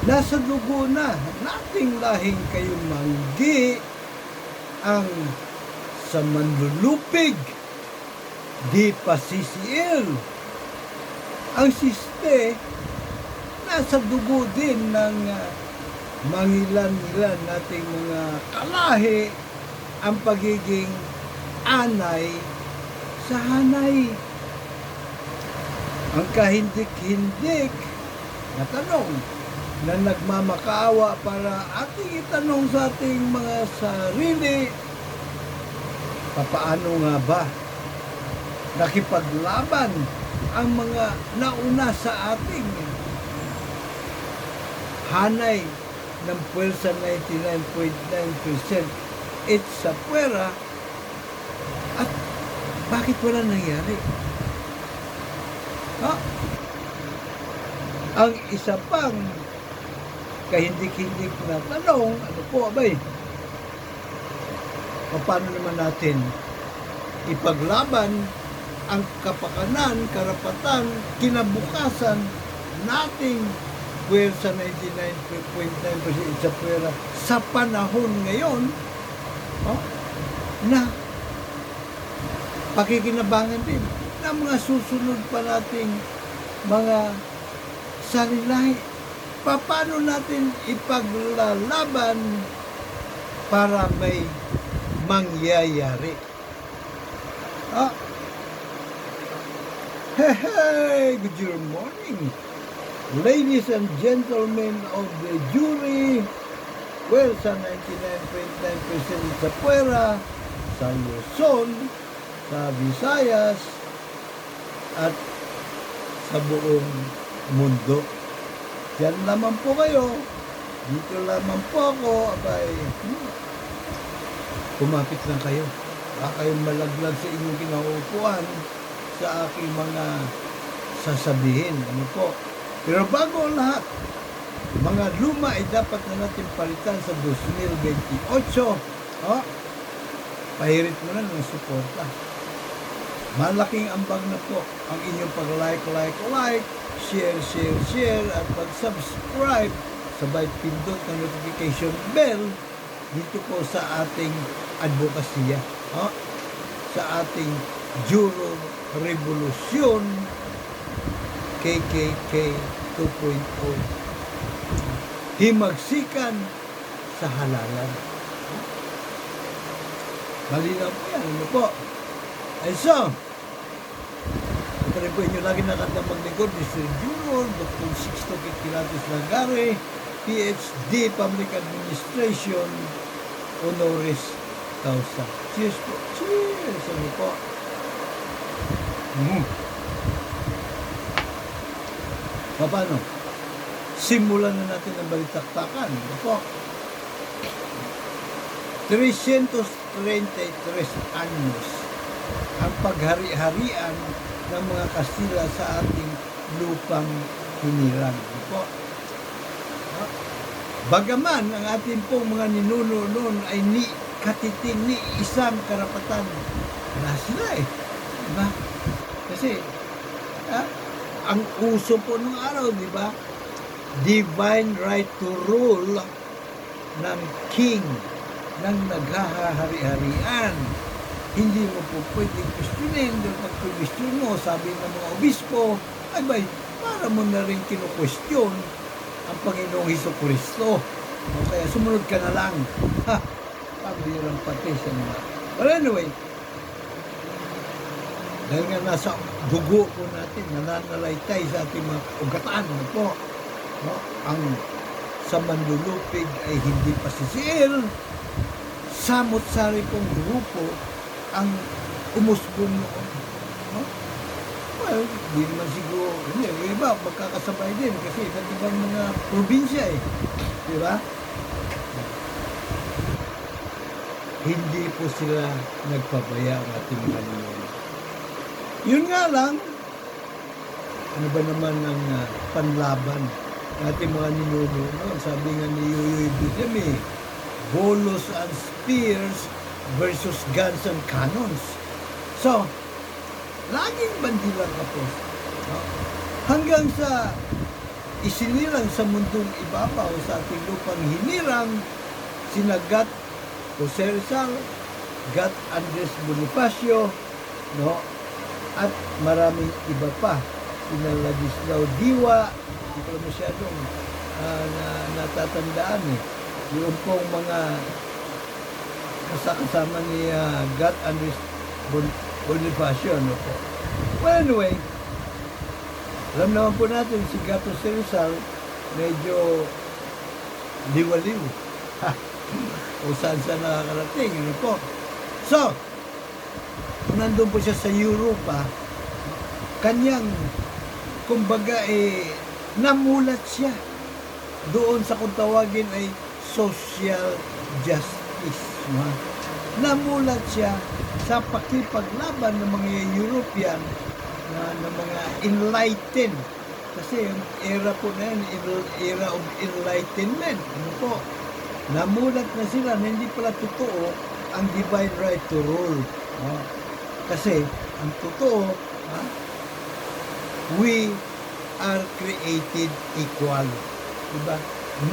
Nasa dugo na nating lahing kayong manggi ang sa manlulupig, di pasisiil. Ang siste, nasa dugo din ng mangilan-ilan nating mga kalahi ang pagiging anay sa hanay. Ang kahindik-hindik na tanong na nagmamakaawa para ating itanong sa ating mga sarili, papaano nga ba nakipaglaban ang mga nauna sa ating hanay ng puwersa 99.9% it's sa puwera, at bakit wala nangyari? Ang isa pang kahindik-hindik na tanong, ano po abay? Paano naman natin ipaglaban ang kapakanan, karapatan, kinabukasan nating puwersa 99.9% sa puwera sa panahon ngayon na pakikinabangan din ng mga susunod pa nating mga salilahi. Paano natin ipaglalaban para may mangyayari? Hey, good morning, ladies and gentlemen of the jury. Well, sa 99.9% sa puwera, sa Luzon, sa Visayas, at sa buong mundo. Diyan naman po kayo, dito lamang po ako, abay, kumapit lang kayo. Baka kayong malaglag sa inyong kinauupuan sa aking mga sasabihin. Ano po? Pero bago ang lahat, mga luma ay dapat na natin palitan sa 2028. Pahirit mo na ng suporta. Malaking ambag na po ang inyong pag-like, share, at pag-subscribe, sabay pindot ng notification bell dito po sa ating advokasya, sa ating Juro Revolusyon KKK 2.0. Himagsikan sa halalan. Malinaw po yan, ano po? Ay so, ito rin po inyo lagi nakatambang lingkod, Mr. Juro, Dr. Sixto Kikilatis Lagare, PhD, Public Administration, Honoris Causa. Cheers po. Cheers! Ano po? Paano? Simulan na natin ang balitaktakan. Ano po? 333 anyos ang paghari-harian ng mga Kastila sa ating lupang hinirang. Ano po? Bagaman ang ating pong mga ninuno noon ay ni katiting ni isang karapatan, wala sila diba? Kasi ang uso po nung araw, diba? Divine right to rule ng king, ng naghahari-harian. Hindi mo po pwedeng questionin. Pag question mo, sabi ng mga obispo, ay bay, para mo na rin kinu-question ang Panginoong Hesukristo. Kaya sumunod ka na lang. Pabirang pati sa mga. But anyway, dahil nga nasa dugo po natin, nananalaytay sa ating mga ugatan po, ang sa manlulupig ay hindi pasisiil. Samot-sari pong grupo ang umusbong noon. Well, hindi naman siguro, hindi, iba, magkakasabay din kasi iba't ibang mga probinsya diba? Hindi po sila nagpabaya ang ating mga ninuno. Yun nga lang, ano ba naman ang panlaban ng ating mga ninuno noon? Sabi nga ni Yoyoy Budemi, bolos and spears versus guns and cannons. So, laging bandilang kapos. Hanggang sa isinilang sa mundong ibabaw sa ating lupang hinirang sina Gat Jose Rizal, Gat Andres Bonifacio, no? At maraming iba pa. Sina Ladislao Diwa, hindi ko masyadong natatandaan eh. Yung pong mga kasama ni Gat Andres Bonifacio, no po. Well, anyway, alam naman po natin si Gat Jose Rizal medyo liwaliw. O saan nakakarating, ano po. So, kung nandun po siya sa Europa, kanyang, kumbaga, namulat siya doon sa kung tawagin ay social justice. No? Namulat siya sa pakipaglaban ng mga European na mga enlightened. Kasi yung era po na yan, era of enlightenment. Ano po? Namulat na sila na hindi pala totoo ang divine right to rule. Kasi ang totoo, we are created equal. Diba?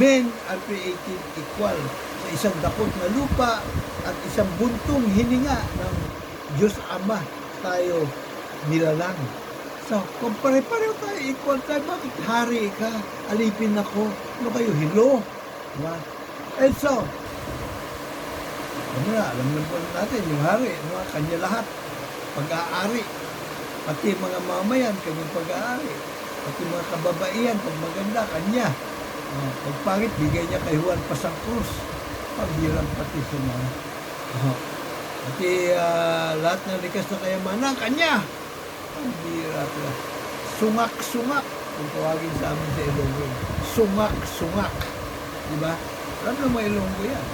Men are created equal. Sa isang dakot na lupa at isang buntong hininga ng Diyos Ama tayo nilalang. So, kung pare-pareho tayo, equal tayo, bakit hari ka? Alipin ako. Ano kayo? Hilo? Diba? And so, alam na po natin, yung hari, kanya lahat, pag-aari, pati mga mamayan, kanyang pag-aari, pati mga kababaihan, pag maganda, kanya. Pag pangit, bigay niya kay Juan Pasang Cruz, pagbirang pati sa mga. Pati lahat ng likas na kayamanan, kanya. Pagbira pala. Sungak-sungak, kung tawagin sa amin sa Ilonggo. Sungak-sungak. Diba? Alam na mga Ilonggo yan.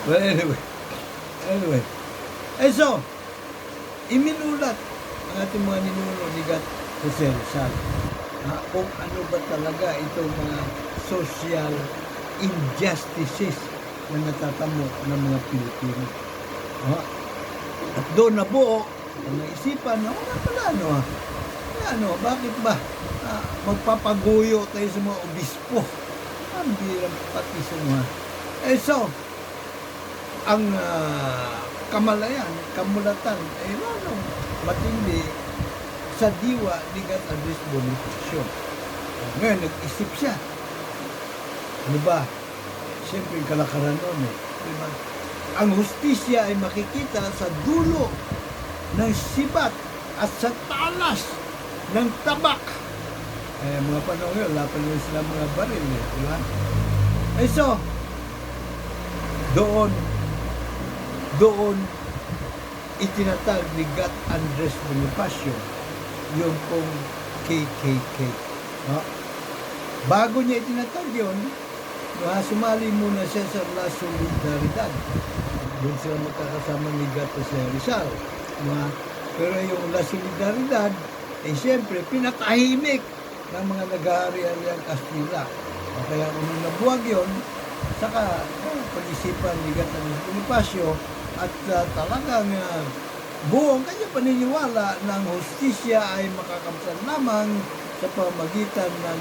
Well, anyway. So, iminulat ang ating mga ninuno ni Gat Jose Rizal kung ano ba talaga itong mga social injustices na natatamo ng mga Pilipino. At doon na buo ang naisipan na wala pala, bakit ba magpapaguyo tayo sa mga obispo? Ang birang pati sa mga. So, ang kamulatan ay lalong matindi sa diwa ni Gat Andres Bonifacio. Ngayon, nag-isip siya. Ano ba? Siyempre, yung kalakaran nun Diba? Ang hustisya ay makikita sa dulo ng sibat at sa talas ng tabak. Mga panahon yun, wala pa naman sila mga baril. Diba? So, doon itinatag ni Gat Andres Bonifacio yung pong KKK. Bago niya itinatag yun, sumali muna siya sa La Solidaridad. Doon sila magkakasama ni Gat Jose Rizal. Pero yung La Solidaridad, siyempre, pinatahimik ng mga nag-ahari-hariang Kastila. Kaya kung nabuwag yun, saka pag-isipan ni Gat Andres Bonifacio at talagang buong kanya paniniwala ng hustisya ay makakamtan lamang sa pamagitan ng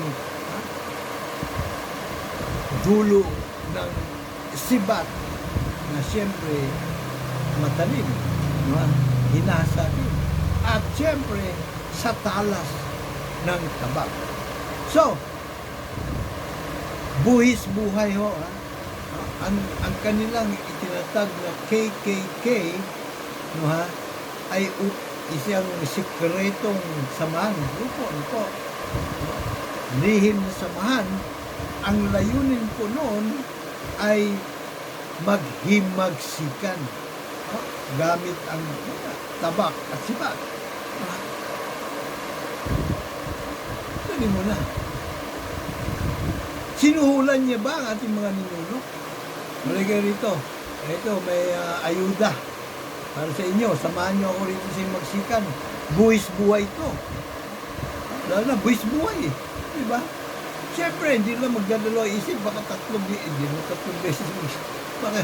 dulo ng sibat na siyempre matalim, hinasa din, at siyempre sa talas ng tabak. So, buhis buhay ang kanilang itinatag na KKK ay isang sikretong samahan, grupo, lihim na samahan. Ang layunin po noon ay maghimagsikan gamit ang tabak at sibat. Tuloy mo na. Sinuhulan niya ba ang ating mga ninuno? Malagay rito. Ito, may ayuda para sa inyo. Samahan niyo ako rito sa magsikan. Buwis buhay ito. Lalo na, buwis buhay eh. Diba? Siyempre, hindi lang magdadalo isip. Baka tatlong beses. Baka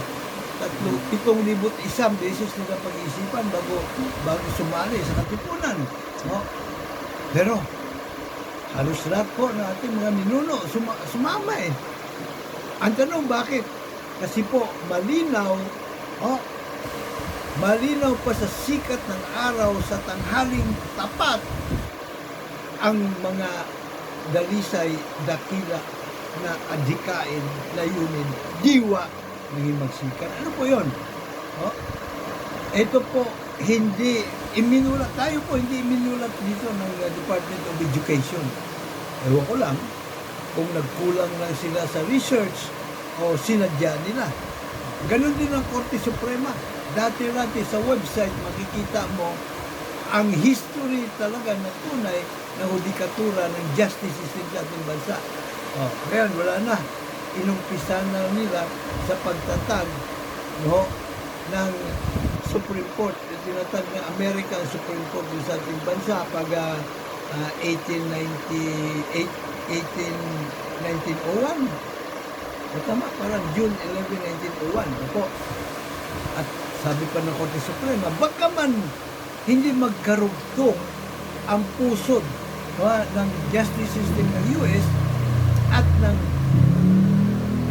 7,000 beses nila pag-iisipan bago sumali sa katipunan. Pero, halos lahat po ng ating mga ninuno sumama eh. Ang tanong bakit? Kasi po malinaw, malinaw pa sa sikat ng araw sa tanghaling tapat ang mga dalisay, dakila na adhikain, layunin, diwa ng himagsikan. Ano po yun? Ito po, hindi iminulat, tayo po hindi iminulat dito ng Department of Education. Ewan ko lang kung nagkulang lang sila sa research o sinadya nila. Ganon din ang Korte Suprema. Dati-dati sa website makikita mo ang history talaga na tunay na hudikatura ng justice system sa ating bansa. Ngayon, wala na. Inumpisa na nila sa pagtatag ng Supreme Court. Tinatag ng American Supreme Court sa ating bansa pag 1901. Tama, parang June 11, 1901. Opo. At sabi pa ng Korte Suprema, baka man hindi magkarugtong ang pusod ng justice system ng US at ng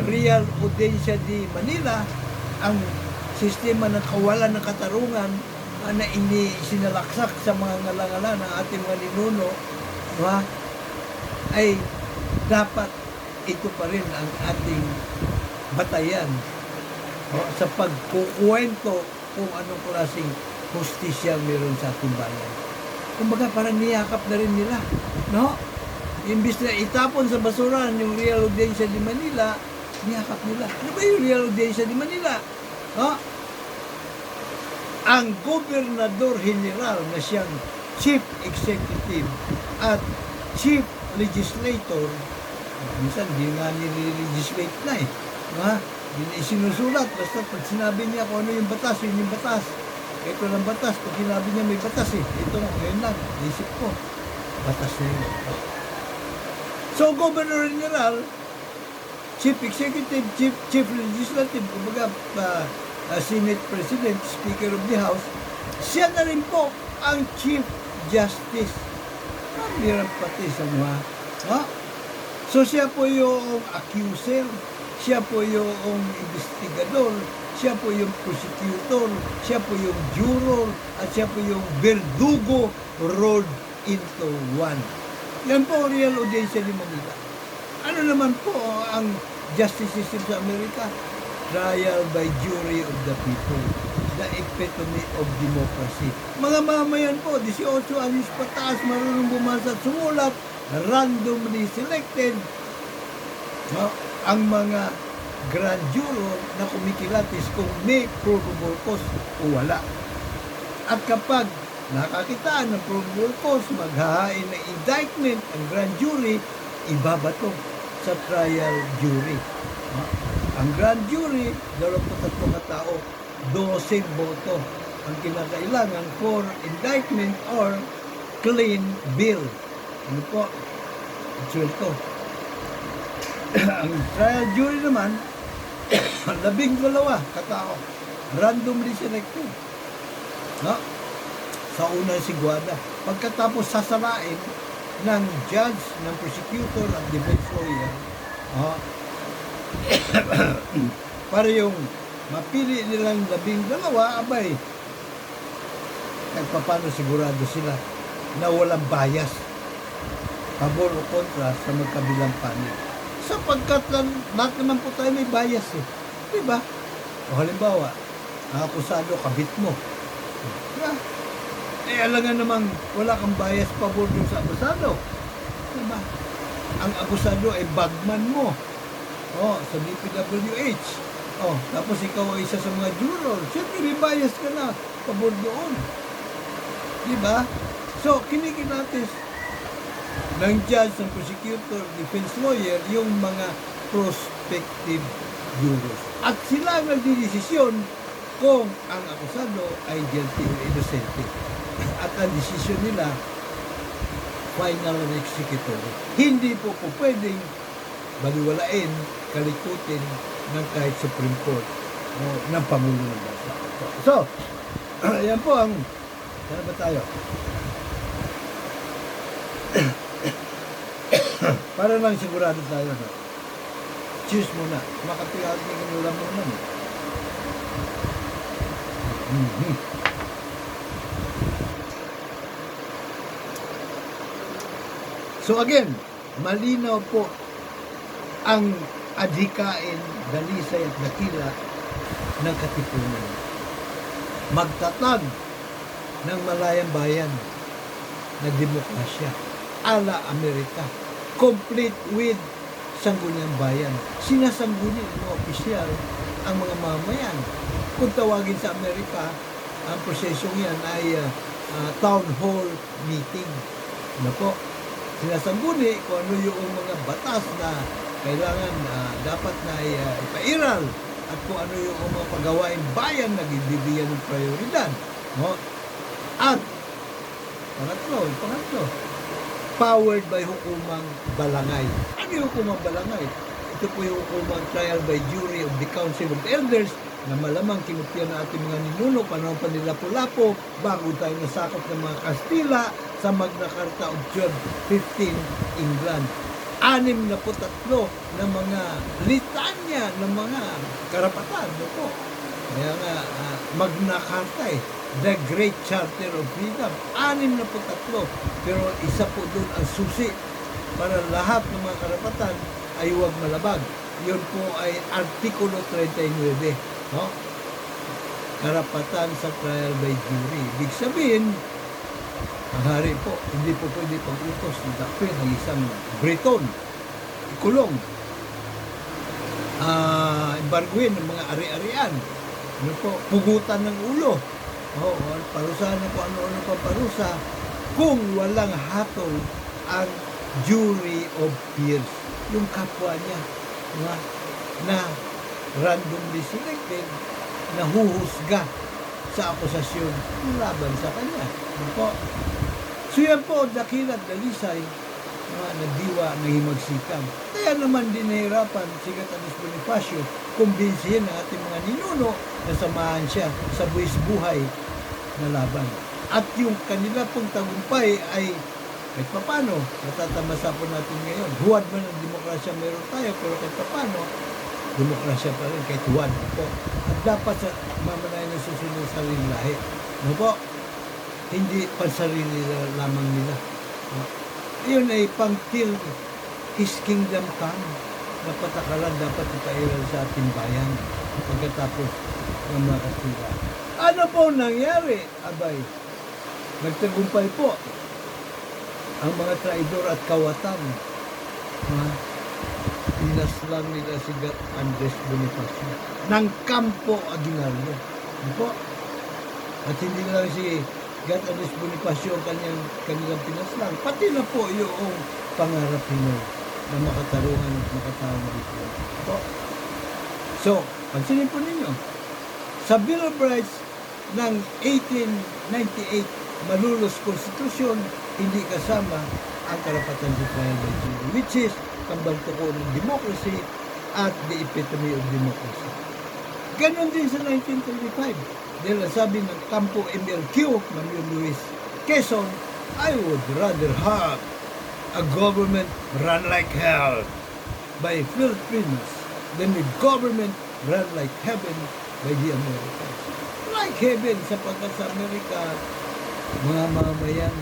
Real Audiencia de Manila, ang sistema ng kawalan ng katarungan na sinalaksak sa mga ngalangala ng ating mga ninuno, ay dapat ito pa rin ang ating batayan sa pagkukwento kung anong klaseng hustisya meron sa ating bayan. Kumbaga parang niyakap na rin nila, imbis na itapon sa basura yung Real Audiencia de Manila, niyakap nila. Ano ba yung Real Audiencia de Manila? Ang Gobernador General na siyang Chief Executive at Chief Legislator, minsan hindi nga nire-legislate na eh. Sinusulat, basta pag sinabi niya kung ano yung batas, yun yung batas. Ito lang batas, pag sinabi niya may batas eh. Ito lang, ngayon lang, isip ko, batas na yun. So, Governor General, Chief Executive, Chief Legislative, kumbaga, Senate President, Speaker of the House, siya na rin po ang Chief Justice. Meron pati sa mga, So, siya po yung accuser, siya po yung investigador, siya po yung prosecutor, siya po yung juror, at siya po yung verdugo rolled into one. Yan po ang Real Audiencia de Manila. Ano naman po ang justice system sa Amerika? Trial by jury of the people. The epitome of democracy. Mga mamayan po, 18 anos pataas, marunong bumasa at sumulat, randomly selected. Ang mga grand juror na kumikilatis kung may probable cause o wala. At kapag nakakitaan ng probable cause, maghahain ng indictment ang grand jury, ibabato sa trial jury. Ang grand jury, 23 na tao, 12 boto ang kinakailangan for indictment or clean bill. Ano po? Swelto. Ang trial jury naman, 12 katao, randomly selected. Sa unang sigwada. Pagkatapos sasarain ng judge, ng prosecutor at defense lawyer, para yung mapili nilang 12, abay, paano sigurado sila na walang bias, pabor o kontra sa magkabilang panig. Sapagkat lahat naman po tayo may bias eh. Diba? O halimbawa, ang akusado, kabit mo. Diba? Alangan namang wala kang bias pabor dun sa akusado. Diba? Ang akusado ay bagman mo. Sa DPWH. Tapos ikaw ay isa sa mga juror. Siyempre, may bias ka na pabor doon. Diba? So, kinikilatis ng judge, ng prosecutor, defense lawyer, yung mga prospective jurors. At sila ang nagdidesisyon kung ang akusado ay guilty o innocent. At ang desisyon nila, final and executory. Hindi po pwedeng baliwalain, kalikutin ng kahit Supreme Court o ng Pangulo ng Bansa. So, yan po ang, saan ba tayo? Para lang sigurado tayo, no? Cheers muna. Makapilawat ni kanila muna. Mm-hmm. So again, malinaw po ang adhikain, dalisay at dakila ng Katipunan. Magtatag ng malayang bayan na demokrasya ala Amerika, complete with sangguniang bayan. Sinasangguni ng mga opisyal ang mga mamayan. Kung tawagin sa Amerika, ang prosesong yan ay town hall meeting. Ano po? Sinasangguni kung ano yung mga batas na kailangan dapat na ipairal at kung ano yung mga pagawain bayan na bibigyan ng prioridad. No? At pangatlo, powered by hukumang balangay. Ano yung hukumang balangay? Ito po yung hukumang trial by jury of the Council of Elders na malamang kinupya na ating mga ninuno panahon pa nila Lapu-Lapu bago tayo nasakop ng mga Kastila sa Magna Carta of 1215 England. 63 na mga litanya ng mga karapatan. No po? Kaya nga, Magna Carta The Great Charter of Freedom. 63. Pero isa po doon ang susi para lahat ng mga karapatan ay huwag malabag. Yun po ay Artikulo 39. No? Karapatan sa trial by jury. Ibig sabihin, ang hari po, hindi po pwede pag-utos ng dakpin ng isang Briton, ikulong, embarguin ng mga ari-arian, ano po, pugutan ng ulo, parusahan na po ano-ano pa parusa, kung walang hatol ang jury of peers, yung kapwa niya, na randomly selected, na huhusga sa akusasyon laban sa kanya. Ano po? So yan po, dakilat, dalisay, mga nagdiwa na himagsikan. Kaya naman din nahirapan si Gatanis Bonifacio kumbinsihin ang ating mga ninuno na samahan siya sa buwis buhay na laban. At yung kanila pong tagumpay ay kahit papano, natatamasa po natin ngayon. Huwad man ang demokrasya meron tayo, pero kahit papano, demokrasya pa rin, kahit huwad po. At dapat sa mamanayan ng susunod sa sarili lahi. Ano po? Hindi pansarili lamang nila. Iyon ay pang-till His kingdom come na patakaran dapat ipairal sa ating bayan pagkatapos ng mga Kastila. Ano po nangyari? Abay, nagtagumpay po ang mga traidor at kawatan. Pinaslang nila si Andres Bonifacio ng Campo Aguinaldo. Ano po? At hindi lang si Andres Bonifacio ang kanilang pinaslang. Pati na po yung pangarap nila na makatarungan at makatawag dito. So, pansinin po ninyo, sa Bill of Rights ng 1898, Malulos Constitution, hindi kasama ang karapatan sa trial by jury, which is kambal tuko ng democracy at the epitome of democracy. Ganon din sa 1935. Dahil sabi ng Campo MLQ, Manuel Luis Quezon, I would rather have a government run like hell by Philippines than a government run like heaven by the Americans. Like heaven sapagkat sa Amerika, mga mamayan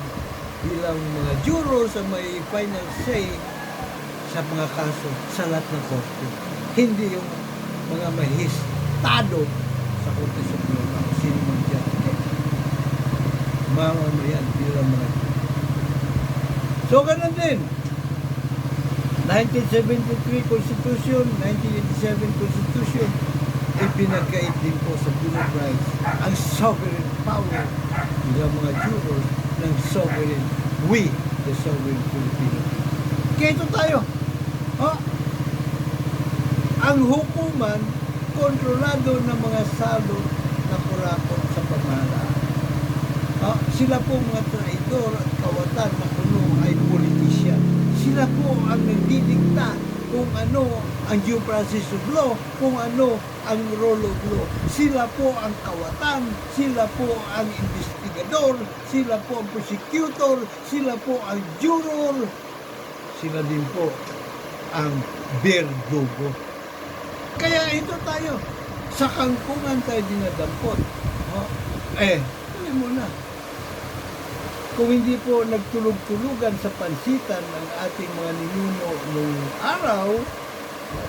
bilang mga jurors ang may final say sa mga kaso sa lahat ng korte. Hindi yung mga mahistado sa Korte Suprema o sino man dyan. Mamamayan bilang mga jurors. So, ganun din. 1973 Constitution, 1987 Constitution, ipinagkait din po sa Bill of Rights ang sovereign power ng mga jurors ng sovereign, we, the sovereign Filipino. Kaya ito tayo. Ang hukuman, kontrolado ng mga salot na kurakot sa pamahalaan. Sila po mga traidor at kawatan na kuno ay politisyan. Sila po ang nagdidikta kung ano ang due process of law, kung ano ang rule of law. Sila po ang kawatan, sila po ang investigador, sila po ang prosecutor, sila po ang juror, sila din po ang berdugo. Kaya ito tayo, sa kangkungan tayo dinadampot. Oh, tuloy mo na. Kung hindi po nagtulog-tulugan sa pansitan ng ating mga ninuno nung araw,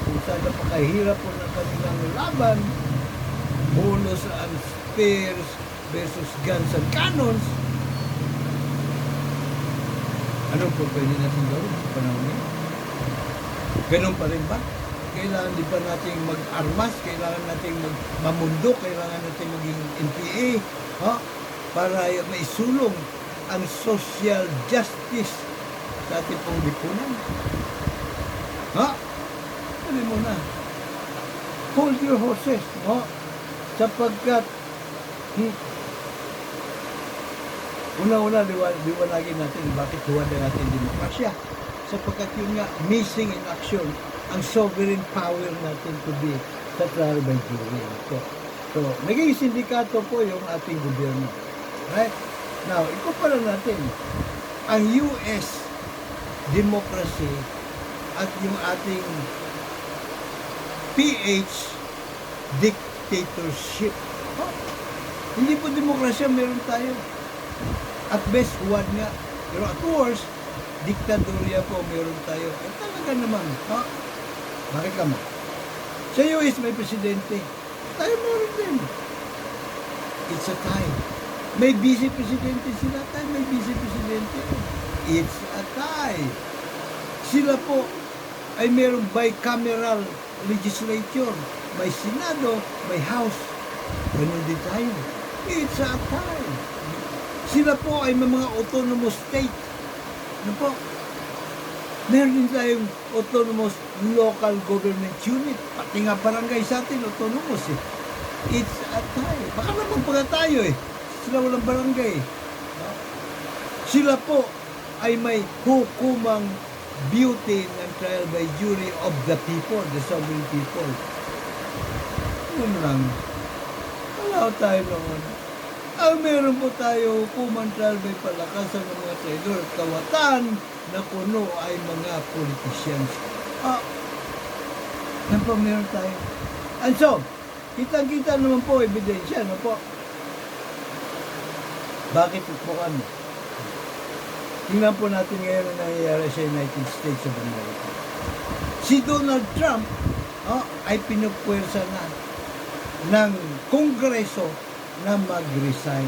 kung saan napakahirap po ng kanilang laban, bulos and spears versus guns and cannons, ano po pwede natin gawin sa panahon ngayon? Ganun pa rin ba? Kailangan di ba natin mag-armas? Kailangan natin mamundok? Kailangan natin maging NPA? Para maisulong ang social justice sa ating pong lipunan? Ano mo na? Hold your horses, sapagkat una-una liwanagin natin bakit huwag na natin demokrasya, sapagkat yun nga missing in action ang sovereign power natin to be sa trial by jury. So naging sindikato po yung ating gobyerno, right? Now, ikumpara natin ang US democracy at yung ating PH dictatorship. Hindi po demokrasya meron tayo. At best, huwag nga. Pero at worst, diktadorya po meron tayo. Talaga naman. Bakit ka mo? Sa US may presidente. Tayo meron din. It's a tie. May vice-presidente sila. Tayo may vice-presidente. It's a tie. Sila po ay merong bicameral legislature. May Senado, may House. Ganun din tayo. It's a tie. Sila po ay may mga autonomous state. Ano po? Meron din tayong autonomous local government unit. Pati nga barangay sa atin, autonomous eh. It's a tie. Baka naman pala tayo eh. Sila walang barangay. Sila po ay may hukumang beauty ng trial by jury of the people, the sovereign people. Yun lang. Wala tayo noon. Ang meron po tayo hukumang trial by palakasan ng mga traidor at kawatan na kuno ay mga politicians. Yan po meron tayo. And so, kitang-kita naman po ebidensya, no po? Bakit po kami? Tingnan po natin ngayon ang nangyayari sa United States of America. Si Donald Trump ay pinupwersa na ng Kongreso na mag-resign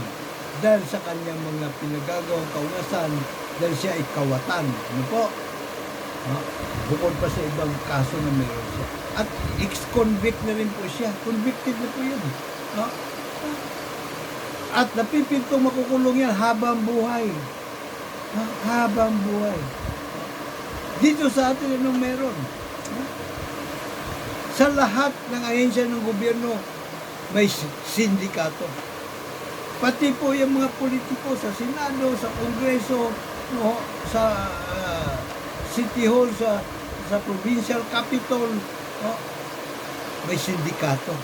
dahil sa kanyang mga pinagagawang kaunasan dahil siya ay kawatan. Ano po? Bukod pa sa ibang kaso na meron siya. At ex-convict na rin po siya. Convicted na po yun. At napipintong makukulong yan habang buhay. Habang buhay. Dito sa atin, anong meron? Sa lahat ng ahensya ng gobyerno, may sindikato. Pati po yung mga politiko sa Senado, sa Kongreso, sa City Hall, sa Provincial Capitol, may sindikato.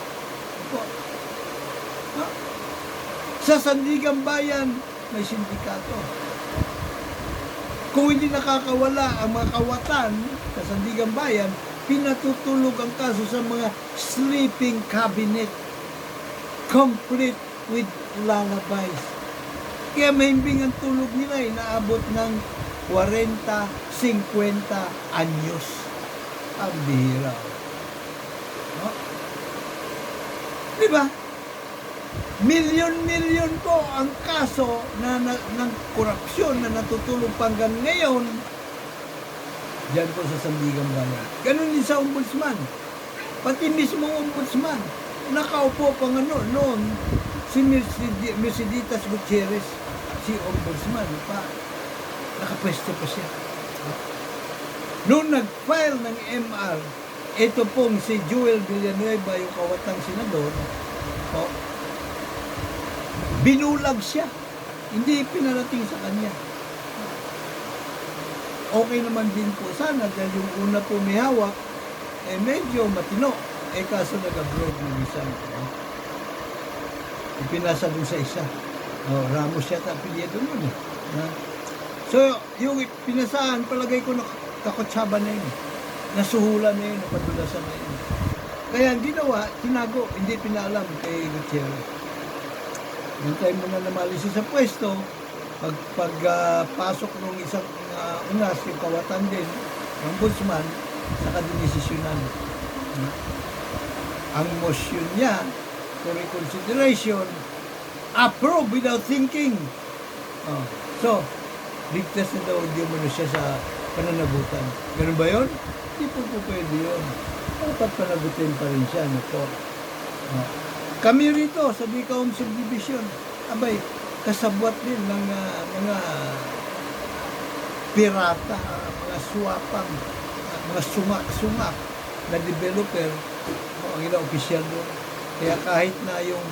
Sa Sandigan Bayan, may sindikato. Kung hindi nakakawala ang mga kawatan sa Sandigan Bayan, pinatutulog ang kaso sa mga sleeping cabinet, complete with lullabies. Kaya mahimbing ang tulog nila, inaabot ng 40, 50 anyos. Ang bihira. Diba? Milyon-milyon po ang kaso ng korupsyon na natutulog hanggang ngayon diyan po sa Sandigan Bayan. Ganun din sa ombudsman. Pati mismo ombudsman, nakaupo pa nga noon, si Mercedes Gutierrez, si ombudsman, nakapwesto pa siya. Noong nag-file ng MR, ito pong si Joel Villanueva, yung kawatang senador, binulag siya. Hindi pinarating sa kanya. Okay naman din po sana dahil yung una po may hawak, medyo matino. Kaso nag-abroad ng isa. Ipinasa dun sa isa. Ramos siya tapilya doon. So, yung pinasahan, palagay ko kakutsaba na yun. Nasuhulan na yun, napadulasan na yun. Kaya ang ginawa, tinago, hindi pinaalam kay Gutierrez. Nantay mo na namali siya sa pwesto, pasok ng isang unas, yung kawatan din, ng ombudsman, saka dinesisyonan. Ang motion niya for reconsideration, approve without thinking. So, ligtas na daw di mo na siya sa pananagutan. Ganun ba yun? Hindi po pwede yun. Dapat panagutin pa rin siya. No po? Kami rito sa Bicaom Subdivision, abay, kasabwat din ng mga pirata, mga swapang, mga sumak-sumak na developer, ang ilang opisyal doon. Kaya kahit na yung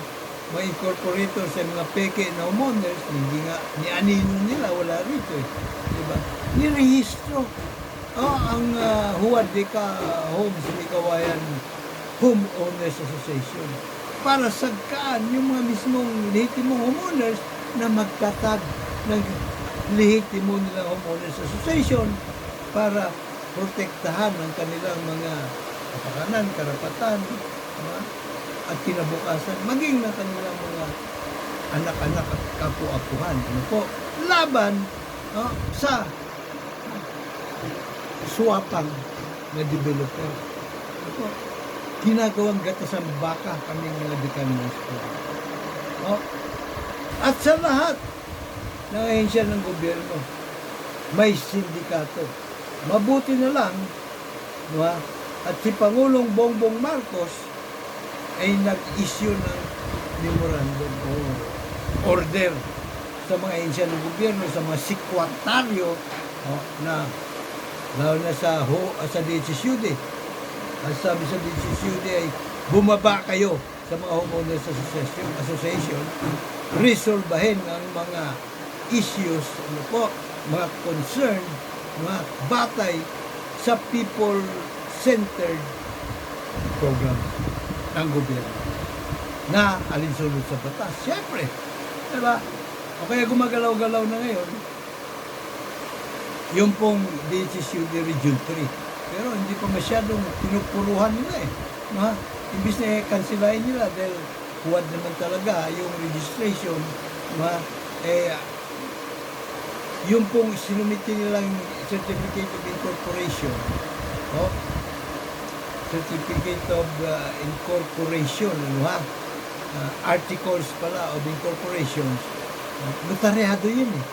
mga incorporator sa mga peke na homeowners, hindi nga, ni-anino nila, wala rito eh. Diba? Nirehistro. Ang Huwad Deka Homes, Kawayan Homeowners Association. Para sagkaan yung mga mismong lehitimong homeowners na magtatag ng lehitimo nilang homeowners association para protektahan ang kanilang mga kapakanan, karapatan, at kinabukasan, maging ng kanilang mga anak-anak at kapu-apuhan. Ano po? Laban sa swapang na developer. Ano po? Ginagawang gatasang baka kaming mga dekanmos po. At sa lahat ng ahensya ng gobyerno, may sindikato. Mabuti na lang, at si Pangulong Bongbong Marcos ay nag-issue ng memorandum o order sa mga ahensya ng gobyerno, sa mga sekwataryo na lalo na sa DHSUD. Ang sabi sa DHSUD ay bumaba kayo sa mga homeowners association, resolbahin ang mga issues, mga concern, mga batay sa people-centered program ng gobyerno na alinsunod sa batas. Siyempre, diba? O kaya gumagalaw-galaw na ngayon, yung pong DHSUD Region 3. Pero hindi pa masyadong pinupuruhan nila eh. Imbis na kansilahin nila dahil huwad naman talaga yung registration, yung pong sinumiti nilang Certificate of Incorporation, Certificate of Incorporation, articles pala of incorporations, notaryado yun eh.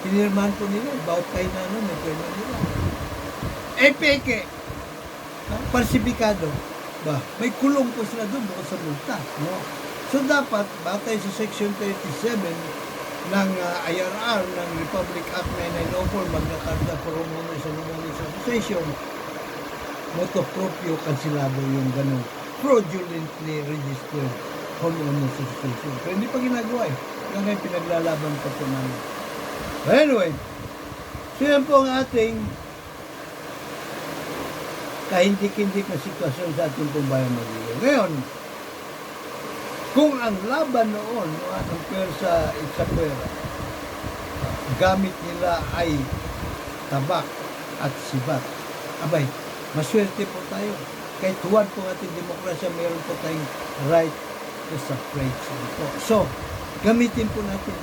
Pinirmahan po nila, bawat kayo na nagpirma nila. Peke, parsipikado, may kulong po sila doon bukod sa multa. So dapat, batay sa Section 37 ng IRR ng Republic Act 9904, Magna Carta for Homeowners and Homeowners Association, motu proprio kansilado yung ganun. Fraudulently registered homeowners association. Pero hindi pa ginagawa eh. Yung ngayon pinaglalaban pa po namin. But anyway, so yan po ang ating kahindik-hindik na sitwasyon sa ating pong bayan Magiliw. Ngayon, kung ang laban noon, ang pwersa sa pwera, gamit nila ay tabak at sibat, abay, maswerte po tayo. Kahit huwad po ating demokrasya, mayroon po tayong right to suffrage. So, gamitin po natin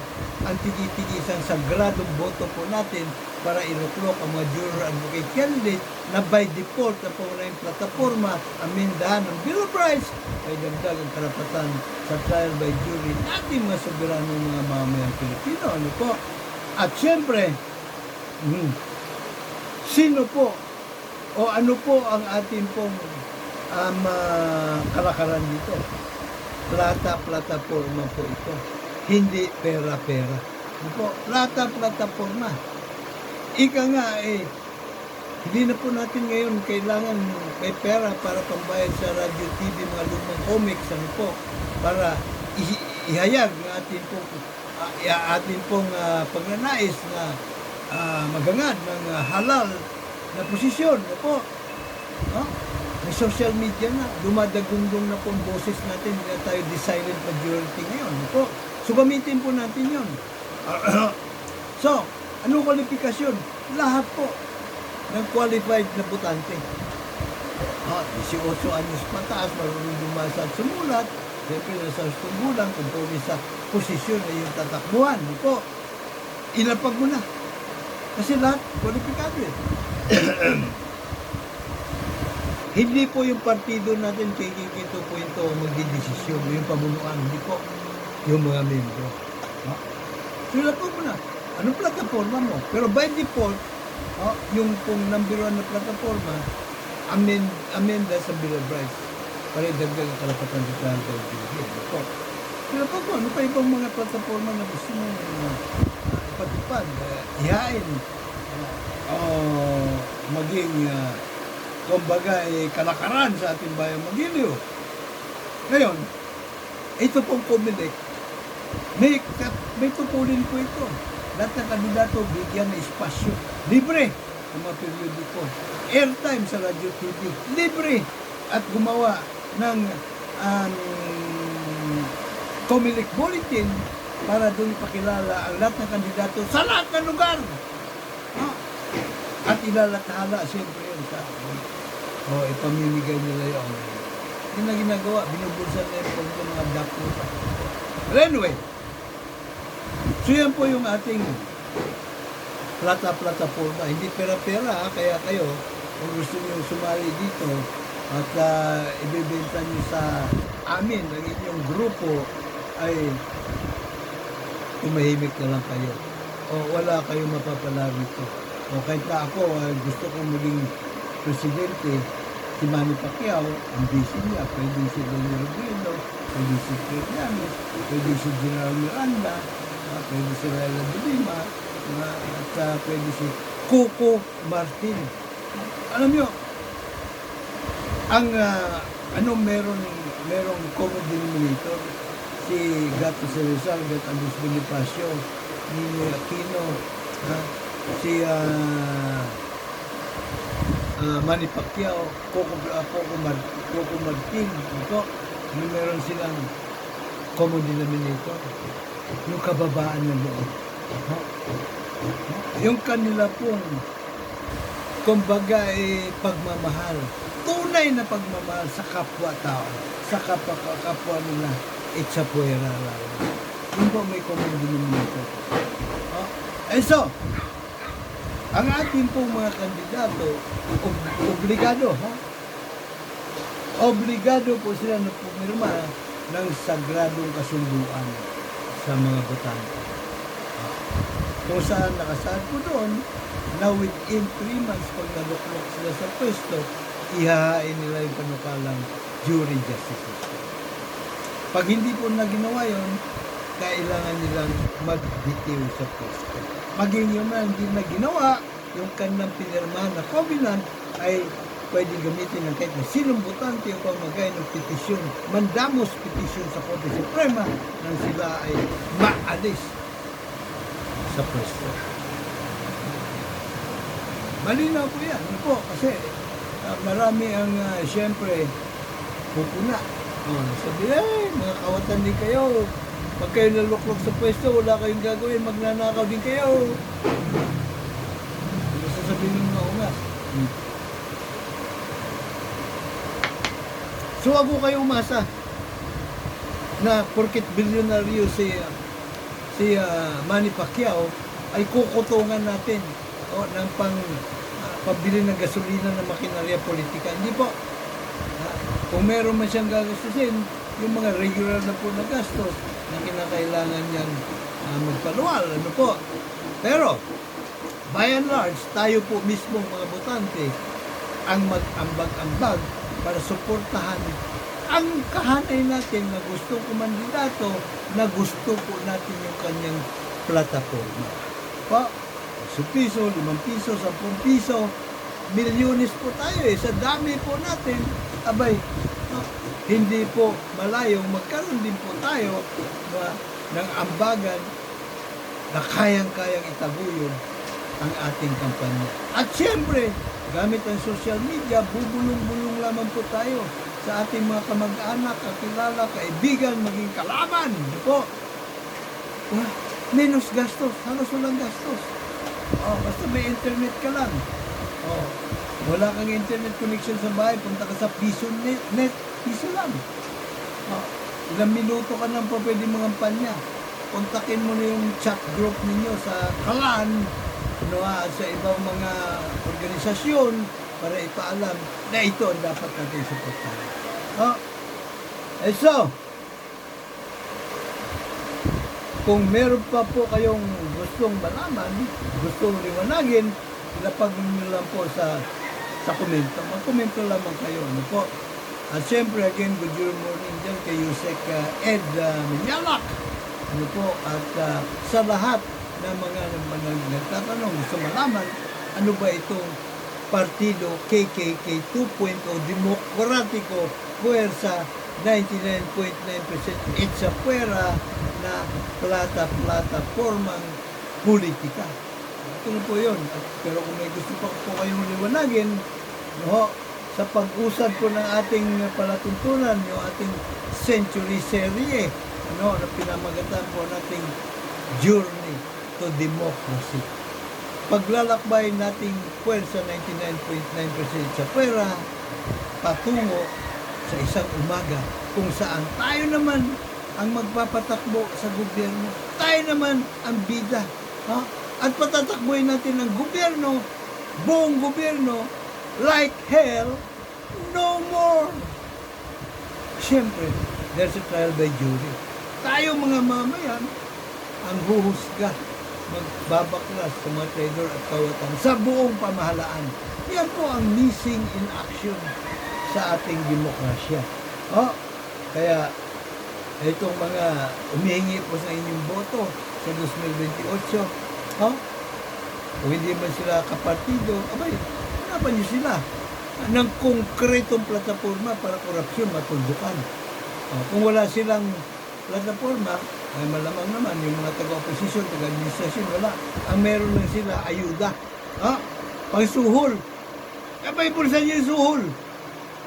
ang tigi-tigisang sagradong boto po natin para inuklok ang mga juror advocate candidate na by default na pangunahing plataforma amendahan ng Bill of Rights ay dagdag ang karapatan sa trial by jury natin mga soberanong mga mamamayang Pilipino. Ano po? At syempre, sino po o ano po ang ating pong kalakaran dito? Plataforma po ito. Hindi pera-pera. Ano po? Plataforma. Ika nga hindi na po natin ngayon kailangan may pera para pambayad sa radio, TV, mga lumang comics, ano po, para ihayag ng ating pong pagnanais na magangad ng halal na posisyon. Ano po? May social media na, dumadagundong na po ang boses natin, hindi na tayo the silent majority ngayon. Ano po? So, gamitin po natin yun. So, anong kwalifikasyon? Lahat po. ng qualified na botante. 18 anyos pataas, marunong bumasa at sumulat, siyempre nasa 8 gulang, kung sa posisyon na yung tatakbuhan. Po, ilapag mo na. Kasi lahat, kwalipikado eh. Hindi po yung partido natin, kikikito po ito ang magdidesisyon, yung pamunuan, hindi po yung mga membro. So, ilapag mo na. Anong plataforma mo? Pero by default, yung pong number 1 na plataforma, amenda sa Bill of Rights para idagdag ang karapatan sa planta ng Pilipino. Pero po, ano pa ibang mga plataforma na gusto mo ipatupad, ihain, maging, kumbaga, kalakaran sa ating bayang Magiliw. Ngayon, ito pong Comelec, may tupulin po ito. Lahat ng kandidato, bigyan ng espasyo. Libre ang mga periodiko. Airtime sa radio TV. Libre. At gumawa ng Comelec Bulletin para doon ipakilala ang lahat ng kandidato sa lahat ng lugar. At ilalathala siyempre yun sa ipamimigay nila yun. Hindi na ginagawa. Binubulsan na yung mga dapo. But anyway, so yan po yung ating plataforma. Hindi pera-pera, kaya kayo, kung gusto nyo sumali dito at ibibenta nyo sa amin, ang inyong grupo, ay tumahimik na lang kayo. O wala kayong mapapala rito. O kahit na ako, gusto kong maging presidente, si Manny Pacquiao, ang busy niya, pwede si Daniel Robredo, pwede si Fred Llanes, pwede si General Miranda, pwede si Laila de Lima, at pwede si Coco Martin. Alam nyo, ang merong common denominator, si Gato Cerizal, Gat Andres Bonifacio, Ninoy Aquino, si Manny Pacquiao, Coco Martin, ito, meron silang common denominator, yung kababaan ng loob. Yung kanila pong, kumbaga, pagmamahal, tunay na pagmamahal sa kapwa-tao, sa kapwa nila, sa puwera lang. Yun po may common denominator. And so, ang ating pong mga kandidato, obligado po sila na pumirma ng sagradong kasunduan sa mga botante. Kung saan nakasaad po doon na within 3 months pag naluklok sila sa pwesto, ihahain nila yung panukalang jury justice system. Pag hindi po na ginawa yun, kailangan nilang magbitiw sa pwesto. Maging yun na hindi na ginawa, yung kanilang pinirmahan na covenant ay pwedeng gamitin ng kahit na sinong botante upang magay ng petisyon, mandamos petisyon sa Korte Suprema nang sila ay maalis sa pwesto. Malinaw po yan. Ano po? Kasi marami ang siyempre pupuna. Sabi, mga kawatan din kayo. Pag kayo naluklok sa pwesto, wala kayong gagawin, magnanakaw din kayo. Ano sasabihin ng mga ungas? So, wag ko kayo umasa na porket bilyonaryo si Manny Pacquiao ay kukutungan natin ng pabili ng gasolina ng makinarya politika. Hindi po. Kung meron man siyang gagastusin, yung mga regular na po na gastos na kinakailangan niyang magpaluwal. Ano po? Pero, by and large, tayo po mismo mga botante ang mag-ambag-ambag para suportahan ang kahanay natin na gustong kumandidato na gusto po natin yung kanyang plataforma. Po, 10 piso, 5 piso, 10 piso, milyones po tayo sa dami po natin, abay, hindi po malayong magkaroon din po tayo ng ambagan na kayang-kayang itaguyod ang ating kampanya. At siyempre, gamit ang social media, bubulong-bulong lamang po tayo sa ating mga kamag-anak, kakilala, kaibigan, maging kalaban. Po, menos gastos, halos walang gastos. Basta may internet ka lang. Oh, wala kang internet connection sa bahay, punta ka sa piso net, piso lang. Oh, ilang minuto ka nang pa pwede mangampanya. Kontakin mo na yung chat group ninyo sa kalan, ano, sa ibang mga organisasyon para ipaalam na ito ang dapat natin suportahan. Oh, so, kung meron pa po kayong gustong malaman, gustong liwanagin, ilapag nyo lang po sa komento. Mag-komento lamang kayo. Ano po? At syempre, again, good morning dyan kay Yusek Ed Minyalak. Ano po? At sa lahat ng mga nagtatanong, gusto malaman, ano ba itong partido KKK 2.0 Demokratiko Puwersa 99.9% it's a puwera na platapormang politika. Ito na po yun. Pero kung may gusto pa po kayong liwanagin, no, sa pag-usad po ng ating palatuntunan, yung ating century serie, ano, na pinamagatan po nating Journey to Democracy. Paglalakbay nating puwersa 99.9% sa pera, patungo sa isang umaga kung saan tayo naman ang magpapatakbo sa gobyerno. Tayo naman ang bida. Ha? At patatakbuhin natin ang gobyerno, buong gobyerno, like hell, no more. Siyempre, there's a trial by jury. Tayo mga mamayan, ang huhusga, magbabaklas sa mga traidor at kawatan sa buong pamahalaan. Yan po ang missing in action sa ating demokrasya. Oh, kaya itong mga umihingi po sa inyong boto sa 2028, oh, kung hindi man sila kapartido, abay, hanapan niyo sila ng konkretong plataforma para korupsyon matuldukan. Oh, kung wala silang plataforma, ay malamang naman yung mga taga-oposisyon, taga-administrasyon, wala. Ang meron lang sila, ayuda. Ha? Pagsuhol. Abay, pulsan niyo yung suhol.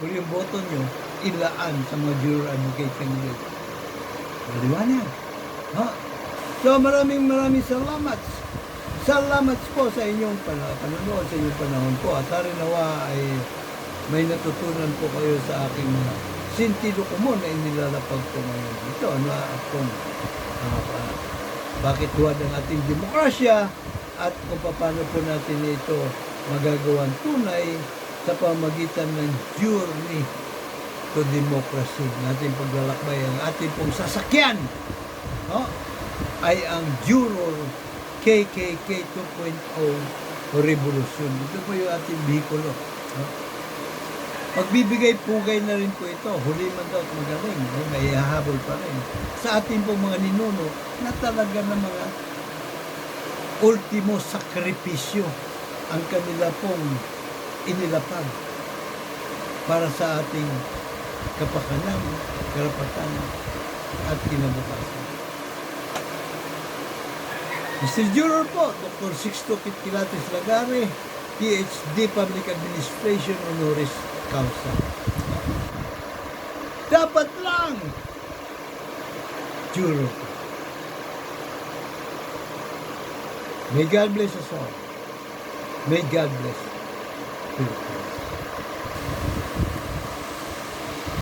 Kung yung boto nyo, ilaan sa mga juror advocate candidate. Maliwanag. Ha? So, maraming salamat. Salamat po sa inyong panonood, sa inyong panahon po. At nawa ay may natutunan po kayo sa aking mga sentido komon na inilalapag ko ngayon. Ito, ano akong bakit huwad ang ating demokrasya at kung paano po natin ito magagawan tunay sa pamagitan ng journey to democracy. Natin paglalakbay ang ating pong sasakyan, no? Ay ang Juror KKK 2.0 Revolution. Ito po yung ating bihikulo. No? Magbibigay pugay na rin po ito. Huli man daw at magaling. No? May hahabol pa rin. Sa ating pong mga ninuno na talaga na mga ultimo sakripisyo ang kanila pong inilapag para sa ating kapakanan, karapatan at kinabukasan. Mr. Juror po, Dr. Sixto Kitkilates Lagare, PhD Public Administration Honoris Causa. Dapat lang! Juror. May God bless us all. May God bless Philippines.